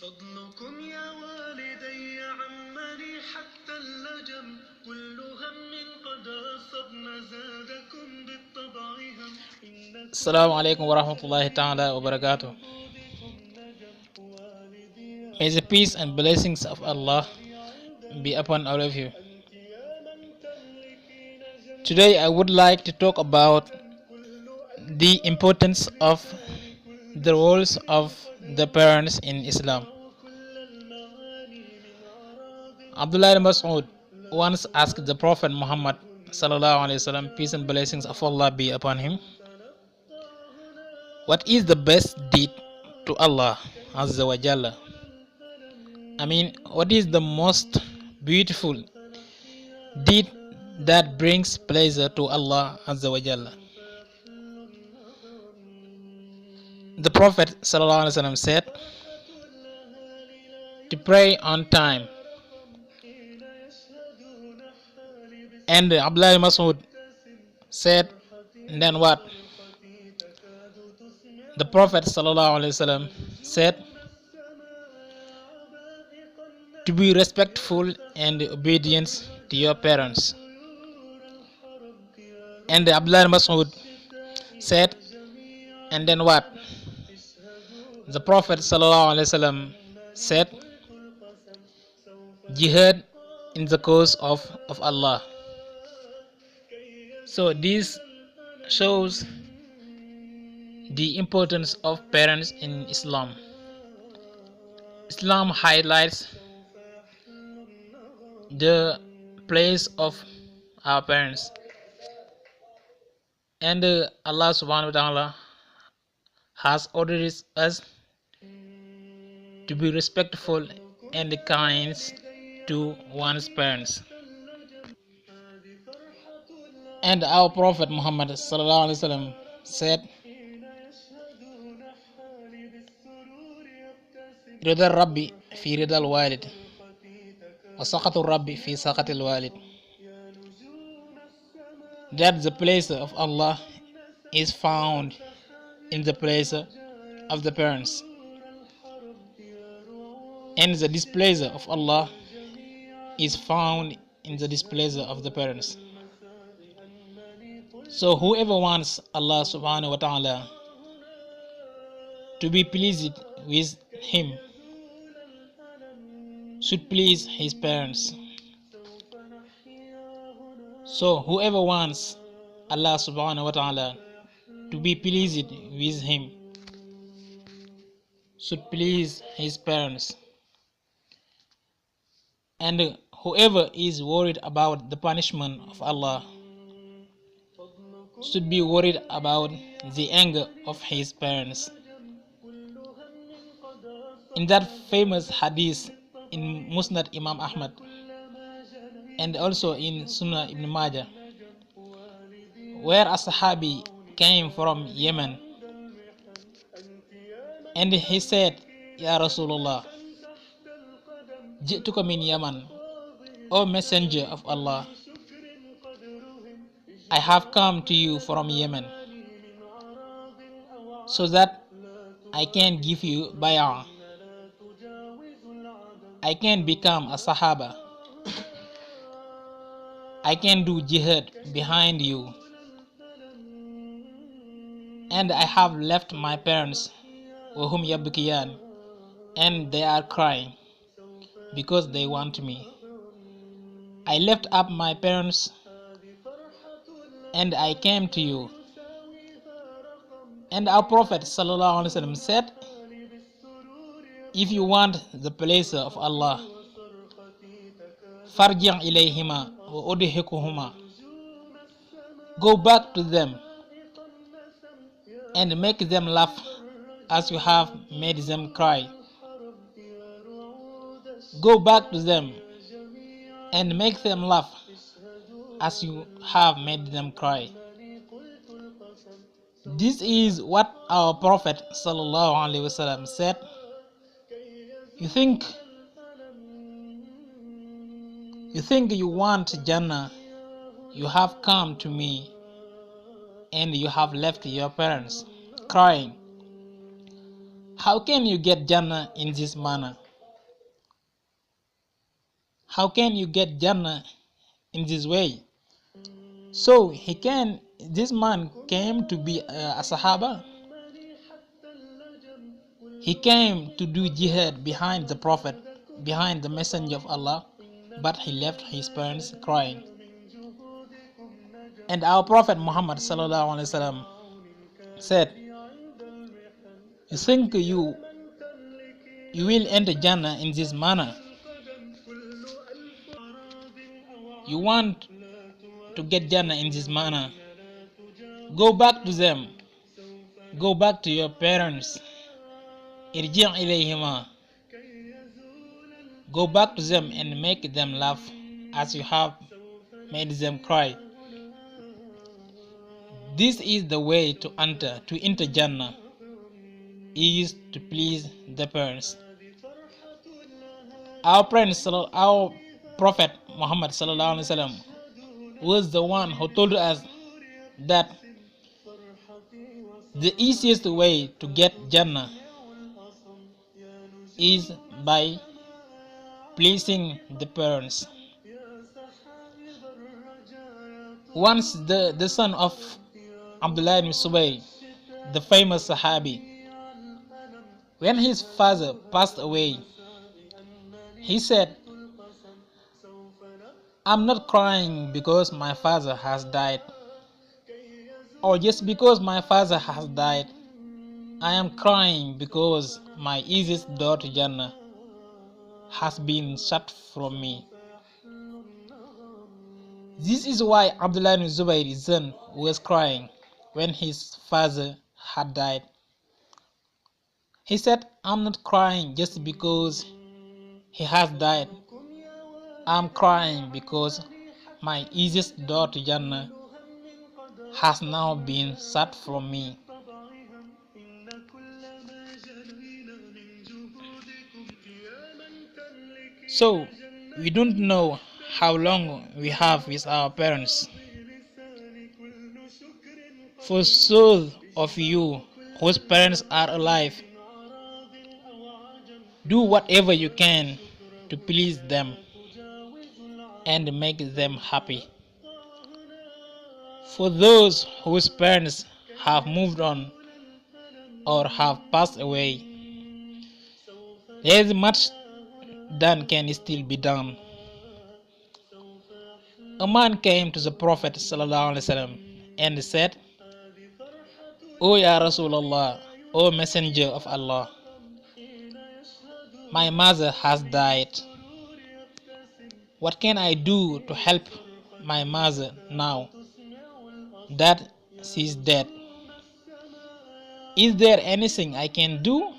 فضلكم يا والدي عمني حتى اللجم كل هم قد أصبنا زادكم بالطبع هم. السلام عليكم ورحمة الله تعالى وبركاته. May the peace and blessings of Allah be upon all of you. Today I would like to talk about the importance of the roles of the parents in Islam. Abdullah ibn Mas'ud once asked the Prophet Muhammad sallallahu alaihi wasallam, peace and blessings of Allah be upon him, what is the best deed to Allah Azza wa Jalla? What is the most beautiful deed that brings pleasure to Allah Azza wa Jalla? The Prophet sallallahu alaihi wasallam said to pray on time. And Abdullah ibn Mas'ud said, then what? The Prophet ﷺ said, to be respectful and obedient to your parents. And Abdullah ibn Mas'ud said, and then what? The Prophet ﷺ said, jihad in the cause of Allah. So this shows the importance of parents in Islam. Islam highlights the place of our parents, and Allah subhanahu wa ta'ala has ordered us to be respectful and kind to one's parents. And our Prophet Muhammad sallallahu alaihi wasallam said, Rida Rabbi fi ridal walid wa saqatul Rabbi fi saqatil walid. That the pleasure of Allah is found in the pleasure of the parents, and the displeasure of Allah is found in the displeasure of the parents. So whoever wants Allah subhanahu wa ta'ala to be pleased with him should please his parents. So whoever wants Allah subhanahu wa ta'ala to be pleased with him should please his parents. And whoever is worried about the punishment of Allah should be worried about the anger of his parents. In that famous hadith in Musnad Imam Ahmad and also in Sunnah Ibn Majah, where a Sahabi came from Yemen, and he said, Ya Rasulullah, Ji'tuka min Yaman, O Messenger of Allah, I have come to you from Yemen so that I can give you bay'ah. I can become a Sahaba. I can do jihad behind you. And I have left my parents, wahum yabkiyan, and they are crying because they want me. I left up my parents and I came to you. And our Prophet ﷺ said, if you want the pleasure of Allah, farji' ilayhima wa udhikuhuma, go back to them and make them laugh as you have made them cry. Go back to them and make them laugh as you have made them cry. This is what our Prophet ﷺ said. You think you want Jannah, you have come to me and you have left your parents crying. How can you get Jannah in this manner? How can you get Jannah in this way? So this man came to be a Sahaba. He came to do jihad behind the Prophet, behind the Messenger of Allah, but he left his parents crying. And our Prophet Muhammad ﷺ said, you think you will enter Jannah in this manner? You want to get Jannah in this manner? Go back to them. Go back to your parents. Irji' ilayhima. Go back to them and make them laugh as you have made them cry. This is the way to enter Jannah, is to please the parents. Our Prophet Muhammad was the one who told us that the easiest way to get Jannah is by pleasing the parents. Once the son of Abdullah ibn Zubayr, the famous Sahabi, when his father passed away, he said, I'm not crying because my father has died, or just because my father has died. I am crying because my easiest door to Jannah has been shut from me. This is why Abdullah ibn Zubayr's son was crying when his father had died. He said, I'm not crying just because he has died. I'm crying because my easiest door to Jannah has now been shut from me. So, we don't know how long we have with our parents. For those of you whose parents are alive, do whatever you can to please them and make them happy. For those whose parents have moved on or have passed away, there is much that can still be done. A man came to the Prophet ﷺ and said, O Ya Rasulullah, O Messenger of Allah, my mother has died. What can I do to help my mother now that she's dead? Is there anything I can do?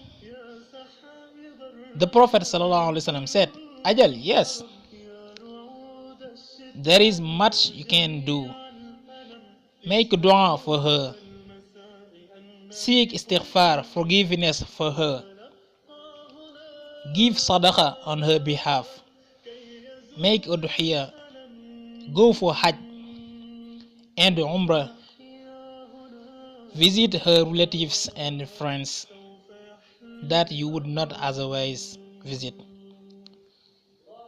The Prophet ﷺ said, Ajal, yes. There is much you can do. Make dua for her. Seek istighfar, forgiveness for her. Give sadaqah on her behalf. Make udhiyah. Go for hajj and umrah. Visit her relatives and friends that you would not otherwise visit.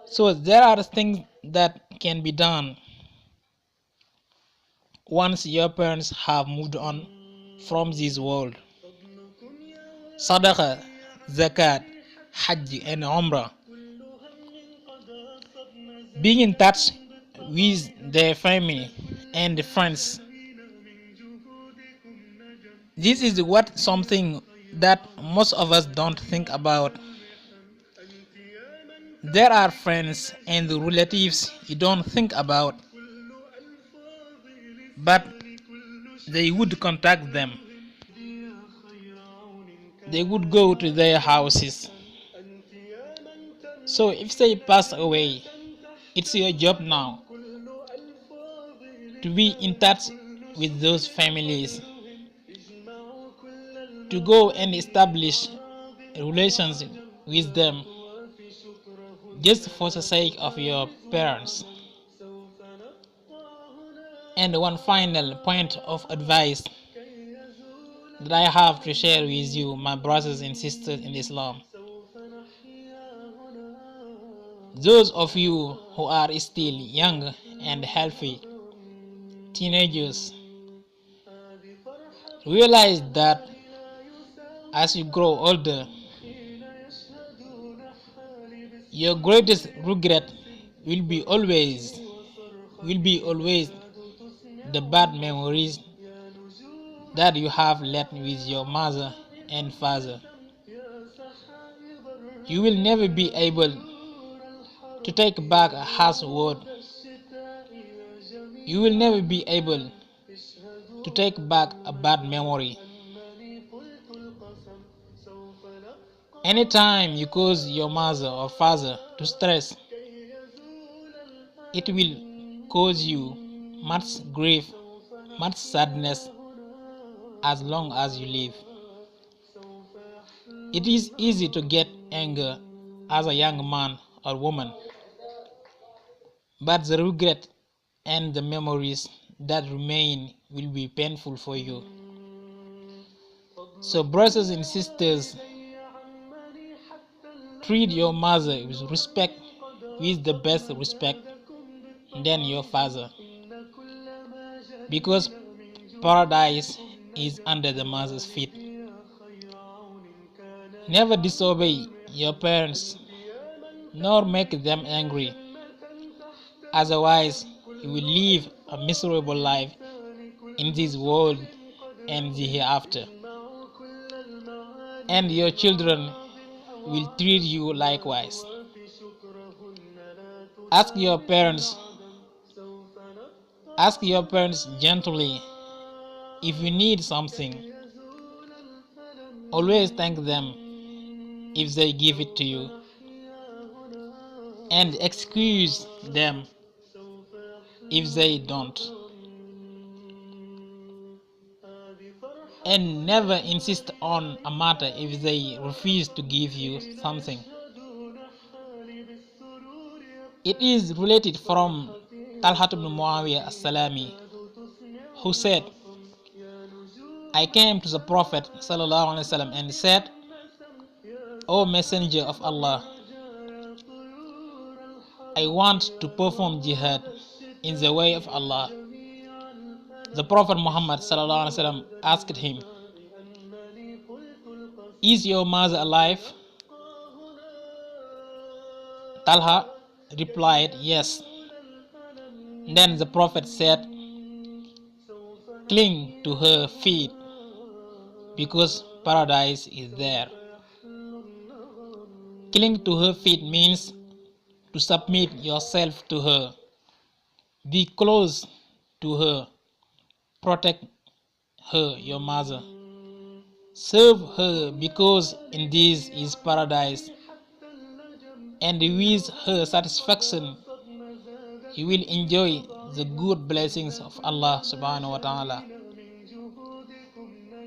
So there are things that can be done once your parents have moved on from this world. Sadaqah, zakat, hajj and umrah. Being in touch with their family and friends. This is something that most of us don't think about. There are friends and relatives you don't think about, but they would contact them. They would go to their houses. So if they pass away, it's your job now to be in touch with those families, to go and establish relations with them just for the sake of your parents. And one final point of advice: that I have to share with you, my brothers and sisters in Islam. Those of you who are still young and healthy, teenagers, realize that as you grow older, your greatest regret will be always the bad memories that you have left with your mother and father. You will never be able to take back a harsh word. You will never be able to take back a bad memory. Anytime you cause your mother or father to stress, it will cause you much grief, much sadness as long as you live. It is easy to get anger as a young man or woman, but the regret and the memories that remain will be painful for you. So, brothers and sisters, treat your mother with respect, with the best respect than your father, because paradise is under the mother's feet. Never disobey your parents, nor make them angry. Otherwise, you will live a miserable life in this world and the hereafter. And your children will treat you likewise. Ask your parents gently if you need something. Always thank them if they give it to you, and excuse them if they don't. And never insist on a matter if they refuse to give you something. It is related from Talhat ibn Muawiyah as-Salami, who said, I came to the Prophet ﷺ and said, O Messenger of Allah, I want to perform jihad in the way of Allah. The Prophet Muhammad ﷺ asked him, is your mother alive? Talha replied, yes. Then the Prophet said, cling to her feet, because paradise is there. Cling to her feet means to submit yourself to her, be close to her, protect her, your mother. Serve her, because in this is paradise, and with her satisfaction you will enjoy the good blessings of Allah subhanahu wa ta'ala.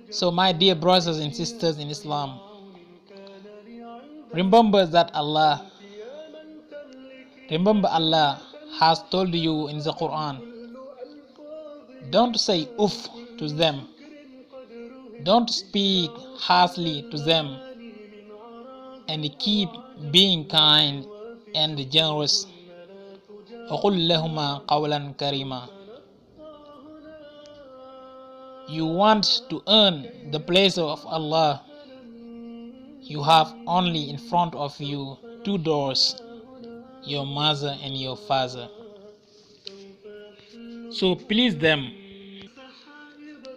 So my dear brothers and sisters in Islam, remember Allah has told you in the Quran, don't say uff to them, don't speak harshly to them, and keep being kind and generous. وَقُلْ لَهُمَا قَوْلًا كَرِيمًا. You want to earn the pleasure of Allah, you have only in front of you two doors, your mother and your father. So please them.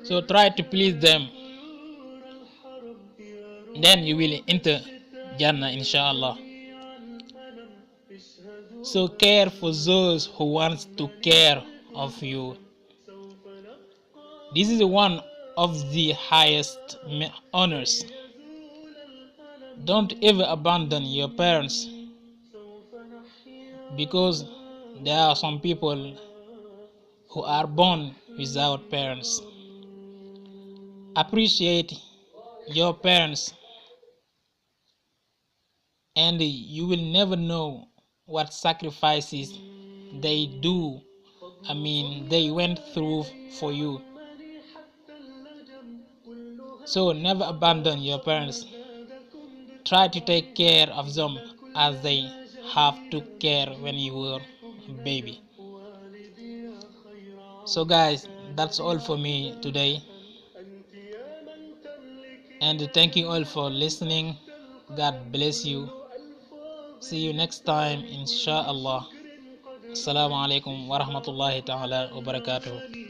So try to please them. Then you will enter Jannah, inshallah. So care for those who want to care of you. This is one of the highest honors. Don't ever abandon your parents, because there are some people who are born without parents. Appreciate your parents, and you will never know what sacrifices they went through for you. So never abandon your parents. Try to take care of them as they have took care when you were a baby. So guys, that's all for me today. And thank you all for listening. God bless you. See you next time, inshallah. Assalamu alaikum wa rahmatullahi ta'ala wa barakatuh.